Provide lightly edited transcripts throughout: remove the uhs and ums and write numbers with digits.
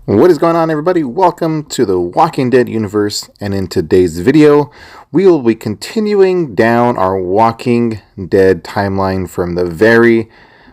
What is going on, everybody? Welcome to the Walking Dead universe, and in today's video we will be continuing down our Walking Dead timeline from the very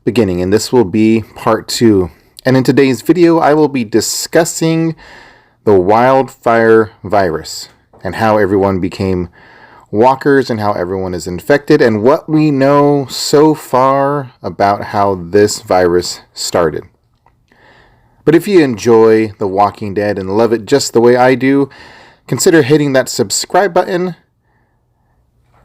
beginning, and this will be part 2. And in today's video I will be discussing the Wildfire Virus and how everyone became walkers and how everyone is infected and what we know so far about how this virus started. But if you enjoy The Walking Dead and love it just the way I do, consider hitting that subscribe button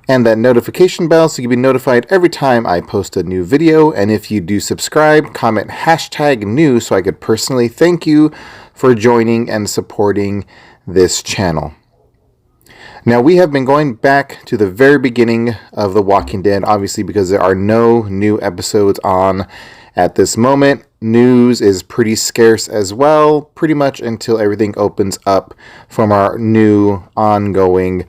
and that notification bell so you'll be notified every time I post a new video. And if you do subscribe, comment #new so I could personally thank you for joining and supporting this channel. Now, we have been going back to the very beginning of The Walking Dead, obviously because there are no new episodes on at this moment. News is pretty scarce as well, pretty much until everything opens up from our new ongoing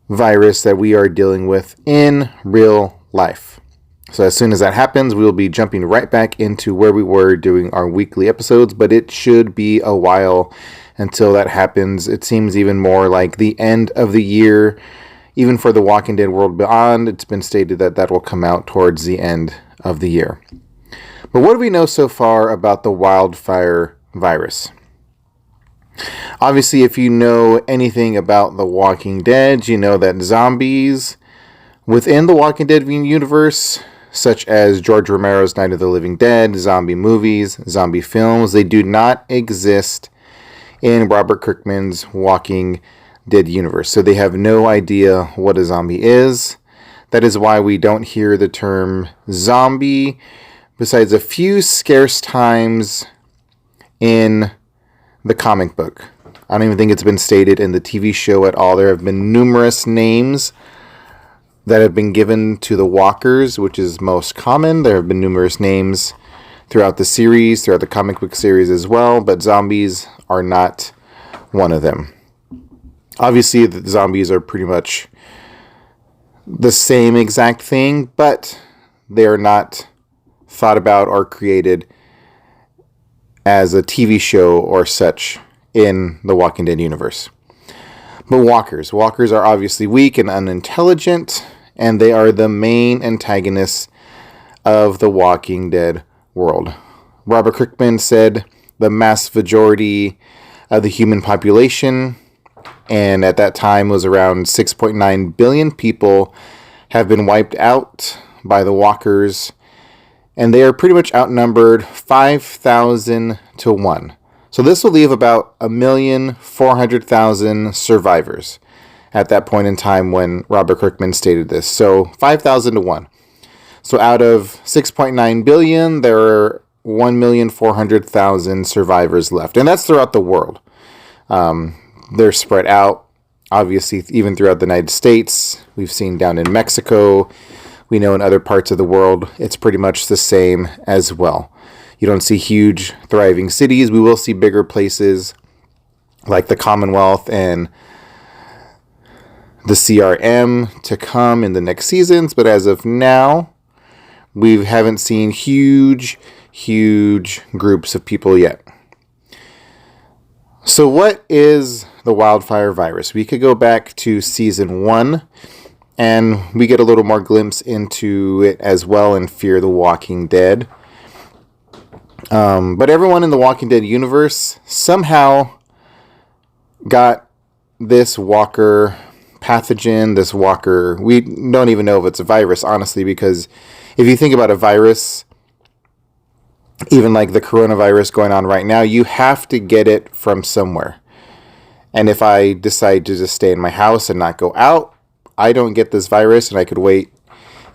virus that we are dealing with in real life. So as soon as that happens, we will be jumping right back into where we were doing our weekly episodes, but it should be a while until that happens. It seems even more like the end of the year. Even for The Walking Dead World Beyond, it's been stated that that will come out towards the end of the year. But what do we know so far about the wildfire virus? Obviously, if you know anything about The Walking Dead, you know that zombies within the Walking Dead universe, such as George Romero's Night of the Living Dead, zombie movies, zombie films, they do not exist in Robert Kirkman's Walking Dead universe. So they have no idea what a zombie is. That is why we don't hear the term zombie, besides a few scarce times in the comic book. I don't even think it's been stated in the TV show at all. There have been numerous names that have been given to the walkers, which is most common. There have been numerous names throughout the series, throughout the comic book series as well, but zombies are not one of them. Obviously, the zombies are pretty much the same exact thing, but they are not thought about or created as a TV show or such in the Walking Dead universe. But walkers are obviously weak and unintelligent, and they are the main antagonists of the Walking Dead world. Robert Kirkman said the mass majority of the human population, and at that time was around 6.9 billion people, have been wiped out by the walkers, and they are pretty much outnumbered 5,000 to 1. So this will leave about 1,400,000 survivors at that point in time when Robert Kirkman stated this. So 5,000 to 1. So out of 6.9 billion, there are 1,400,000 survivors left. And that's throughout the world. They're spread out, obviously, even throughout the United States. We've seen down in Mexico. We know in other parts of the world, it's pretty much the same as well. You don't see huge, thriving cities. We will see bigger places like the Commonwealth and the CRM to come in the next seasons. But as of now, we haven't seen huge groups of people yet. So what is the wildfire virus? We could go back to season 1. And we get a little more glimpse into it as well in Fear the Walking Dead. But everyone in the Walking Dead universe somehow got this walker pathogen, this walker. We don't even know if it's a virus, honestly, because if you think about a virus, even like the coronavirus going on right now, you have to get it from somewhere. And if I decide to just stay in my house and not go out, I don't get this virus, and I could wait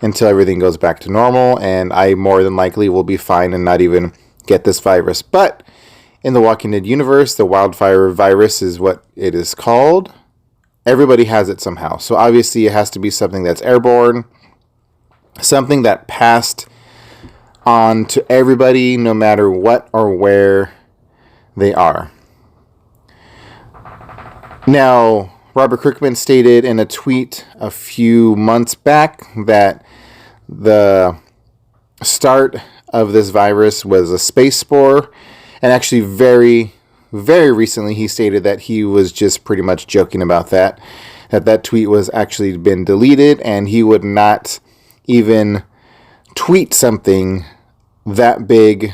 until everything goes back to normal, and I more than likely will be fine and not even get this virus. But in the Walking Dead universe, the wildfire virus is what it is called. Everybody has it somehow. So obviously it has to be something that's airborne, something that passed on to everybody no matter what or where they are. Now, Robert Kirkman stated in a tweet a few months back that the start of this virus was a space spore, And actually, very, very recently, he stated that he was just pretty much joking about that tweet was actually been deleted, and he would not even tweet something that big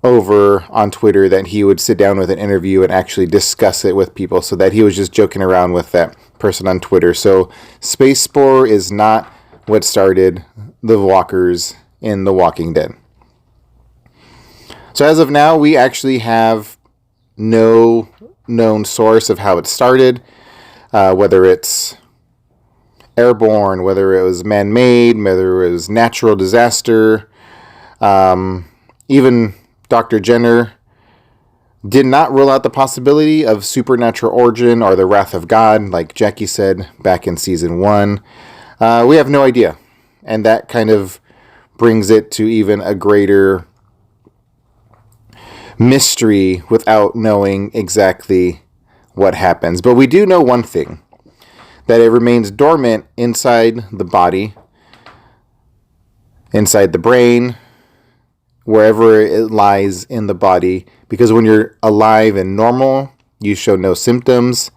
over on Twitter, that he would sit down with an interview and actually discuss it with people, so that he was just joking around with that person on Twitter. So Space Spore is not what started the walkers in The Walking Dead. So as of now, we actually have no known source of how it started, whether it's airborne, whether it was man-made, whether it was natural disaster. Even Dr. Jenner did not rule out the possibility of supernatural origin or the wrath of God, like Jackie said back in season 1. We have no idea. And that kind of brings it to even a greater mystery without knowing exactly what happens. But we do know one thing, that it remains dormant inside the body, inside the brain, wherever it lies in the body, because when you're alive and normal, you show no symptoms.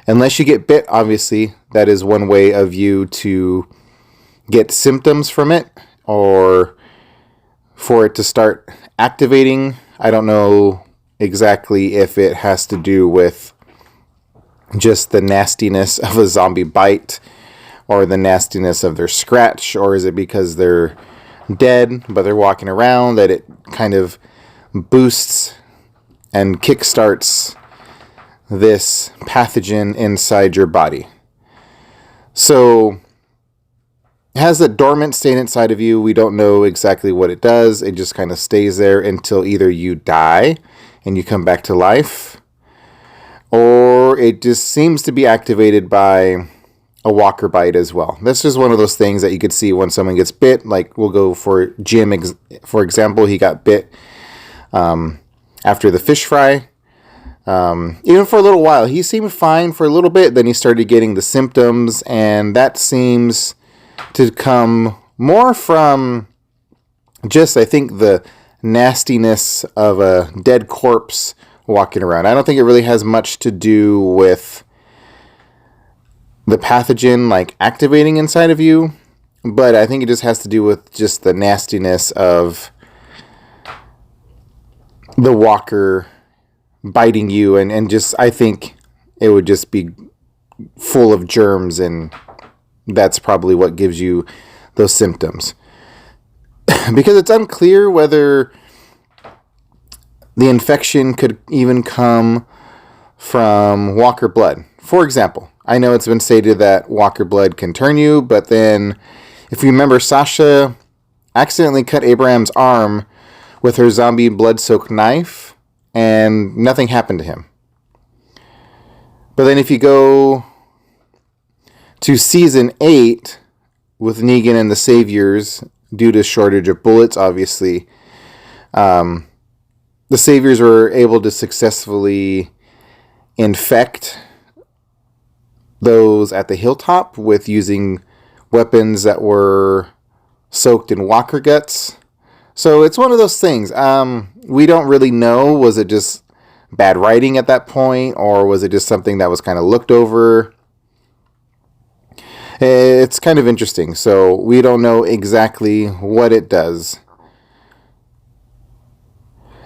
Unless you get bit, obviously, that is one way of you to get symptoms from it, or for it to start activating. I don't know exactly if it has to do with just the nastiness of a zombie bite, or the nastiness of their scratch, or is it because they're dead but they're walking around, that it kind of boosts and kickstarts this pathogen inside your body. So it has a dormant state inside of you. We don't know exactly what it does. It just kind of stays there until either you die and you come back to life, or it just seems to be activated by a walker bite as well. That's just one of those things that you could see when someone gets bit. Like, we'll go for Jim, for example. He got bit after the fish fry. Even for a little while, he seemed fine for a little bit. Then he started getting the symptoms, and that seems to come more from just, I think, the nastiness of a dead corpse walking around. I don't think it really has much to do with the pathogen like activating inside of you, but I think it just has to do with just the nastiness of the walker biting you, and just, I think it would just be full of germs, and that's probably what gives you those symptoms. Because it's unclear whether the infection could even come from walker blood. For example, I know it's been stated that walker blood can turn you, but then if you remember, Sasha accidentally cut Abraham's arm with her zombie blood-soaked knife, and nothing happened to him. But then if you go to season 8 with Negan and the Saviors, due to shortage of bullets, obviously, the Saviors were able to successfully infect those at the hilltop with using weapons that were soaked in walker guts. So it's one of those things. We don't really know. Was it just bad writing at that point, or was it just something that was kind of looked over? It's kind of interesting. So we don't know exactly what it does.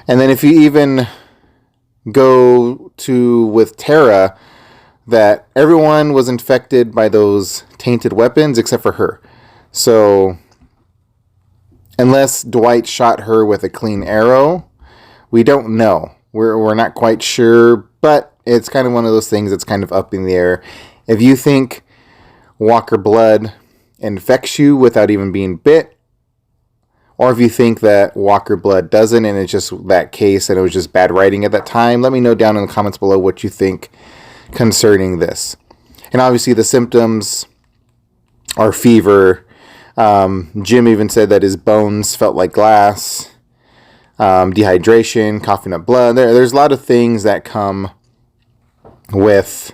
And then if you even go to with Terra, that everyone was infected by those tainted weapons except for her. So unless Dwight shot her with a clean arrow, we don't know. We're not quite sure, but it's kind of one of those things that's kind of up in the air. If you think walker blood infects you without even being bit, or if you think that walker blood doesn't and it's just that case and it was just bad writing at that time, let me know down in the comments below what you think concerning this. And obviously the symptoms are fever. Jim even said that his bones felt like glass, dehydration, coughing up blood. There's a lot of things that come with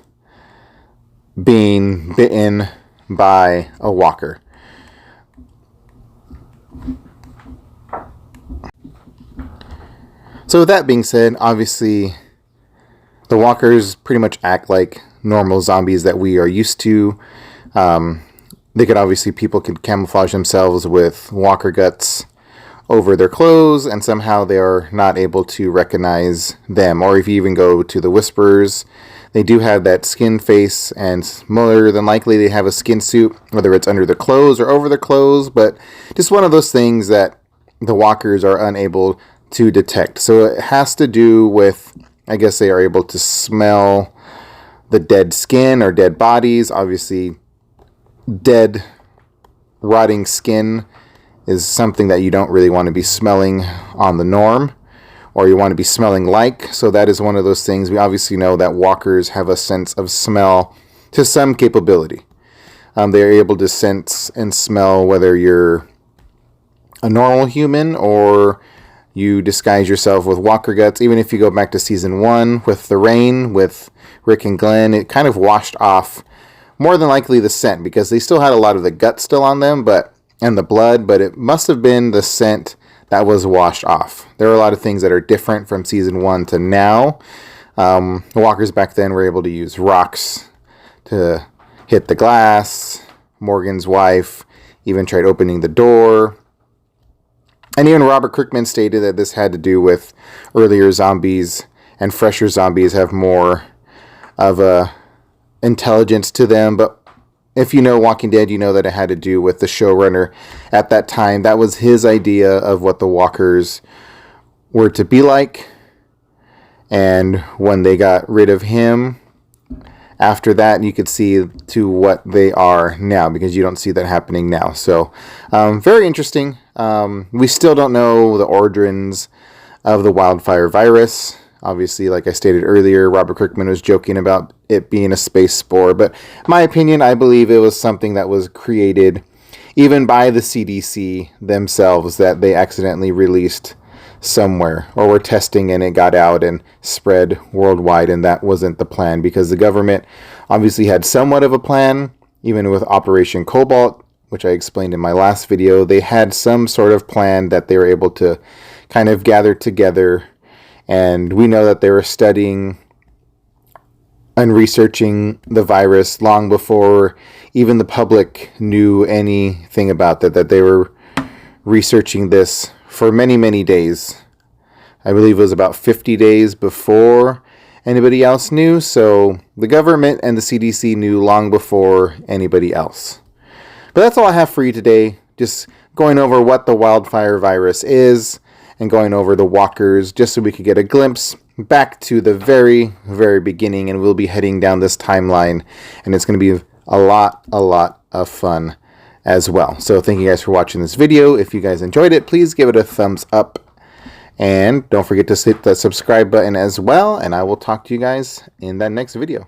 being bitten by a walker. So with that being said, obviously the walkers pretty much act like normal zombies that we are used to. People could camouflage themselves with walker guts over their clothes, and somehow they are not able to recognize them. Or if you even go to the Whisperers, they do have that skin face, and more than likely they have a skin suit, whether it's under the clothes or over the clothes, but just one of those things that the walkers are unable to detect. So it has to do with, I guess they are able to smell the dead skin or dead bodies. Obviously, dead, rotting skin is something that you don't really want to be smelling on the norm, or you want to be smelling like. So that is one of those things. We obviously know that walkers have a sense of smell to some capability. They're able to sense and smell whether you're a normal human or you disguise yourself with walker guts. Even if you go back to season 1 with the rain with Rick and Glenn, it kind of washed off more than likely the scent, because they still had a lot of the guts still on them, and the blood, but it must have been the scent that was washed off. There are a lot of things that are different from season 1 to now. The walkers back then were able to use rocks to hit the glass. Morgan's wife even tried opening the door. And even Robert Kirkman stated that this had to do with earlier zombies, and fresher zombies have more of a intelligence to them. But if you know Walking Dead, you know that it had to do with the showrunner at that time. That was his idea of what the walkers were to be like. And when they got rid of him, after that, you could see to what they are now, because you don't see that happening now. So very interesting. We still don't know the origins of the Wildfire Virus. Obviously, like I stated earlier, Robert Kirkman was joking about it being a space spore. But in my opinion, I believe it was something that was created even by the CDC themselves, that they accidentally released somewhere or were testing and it got out and spread worldwide. And that wasn't the plan, because the government obviously had somewhat of a plan. Even with Operation Cobalt, which I explained in my last video, they had some sort of plan that they were able to kind of gather together. And we know that they were studying and researching the virus long before even the public knew anything about that they were researching this for many, many days. I believe it was about 50 days before anybody else knew. So the government and the CDC knew long before anybody else. But that's all I have for you today. Just going over what the wildfire virus is, and going over the walkers, just so we could get a glimpse back to the very, very beginning. And we'll be heading down this timeline, and it's going to be a lot of fun as well. So thank you guys for watching this video. If you guys enjoyed it, please give it a thumbs up, and don't forget to hit the subscribe button as well. And I will talk to you guys in that next video.